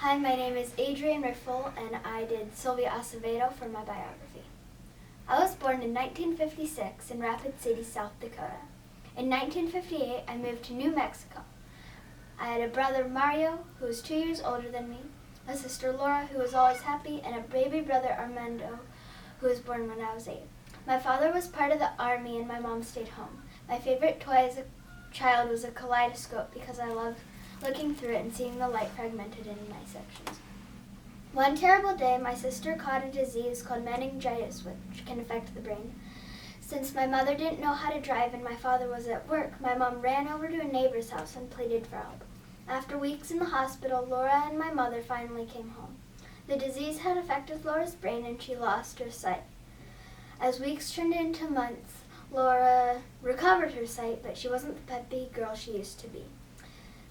Hi, my name is Adrienne and I did Sylvia Acevedo for my biography. I was born in 1956 in Rapid City, South Dakota. In 1958, I moved to New Mexico. I had a brother, Mario, who was 2 years older than me, a sister, Laura, who was always happy, and a baby brother, Armando, who was born when I was 8. My father was part of the Army and my mom stayed home. My favorite toy as a child was a kaleidoscope because I loved looking through it and seeing the light fragmented in nice sections. One terrible day, my sister caught a disease called meningitis, which can affect the brain. Since my mother didn't know how to drive and my father was at work, my mom ran over to a neighbor's house and pleaded for help. After weeks in the hospital, Laura and my mother finally came home. The disease had affected Laura's brain and she lost her sight. As weeks turned into months, Laura recovered her sight, but she wasn't the peppy girl she used to be.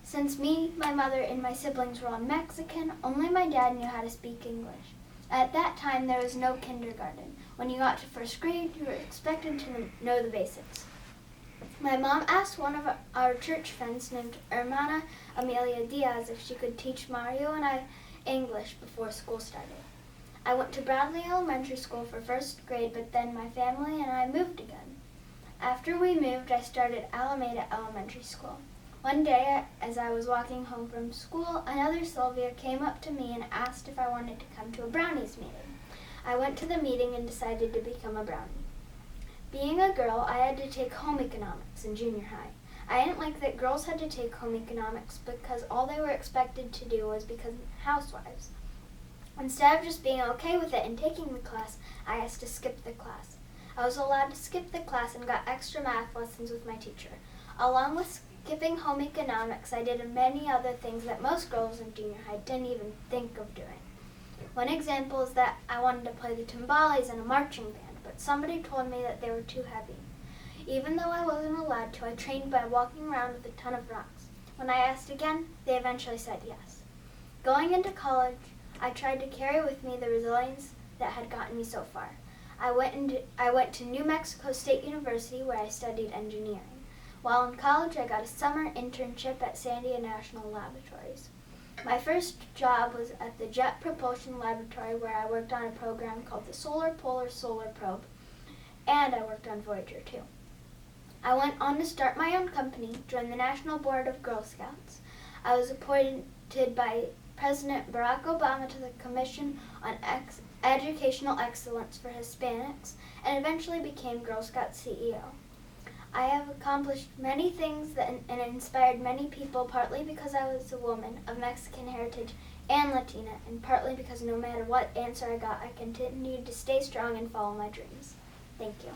Since me, my mother, and my siblings were all Mexican, only my dad knew how to speak English. At that time, there was no kindergarten. When you got to first grade, you were expected to know the basics. My mom asked one of our church friends named Hermana Amelia Diaz if she could teach Mario and I English before school started. I went to Bradley Elementary School for first grade, but then my family and I moved again. After we moved, I started Alameda Elementary School. One day, as I was walking home from school, another Sylvia came up to me and asked if I wanted to come to a brownies meeting. I went to the meeting and decided to become a brownie. Being a girl, I had to take home economics in junior high. I didn't like that girls had to take home economics because all they were expected to do was become housewives. Instead of just being okay with it and taking the class, I asked to skip the class. I was allowed to skip the class and got extra math lessons with my teacher. Along with skipping home economics, I did many other things that most girls in junior high didn't even think of doing. One example is that I wanted to play the timbales in a marching band, but somebody told me that they were too heavy. Even though I wasn't allowed to, I trained by walking around with a ton of rocks. When I asked again, they eventually said yes. Going into college, I tried to carry with me the resilience that had gotten me so far. I went to New Mexico State University where I studied engineering. While in college, I got a summer internship at Sandia National Laboratories. My first job was at the Jet Propulsion Laboratory where I worked on a program called the Solar Polar Solar Probe, and I worked on Voyager 2. I went on to start my own company, joined the National Board of Girl Scouts. I was appointed by President Barack Obama to the Commission on Educational Excellence for Hispanics, and eventually became Girl Scout CEO. I have accomplished many things and inspired many people, partly because I was a woman of Mexican heritage and Latina, and partly because no matter what answer I got, I continued to stay strong and follow my dreams. Thank you.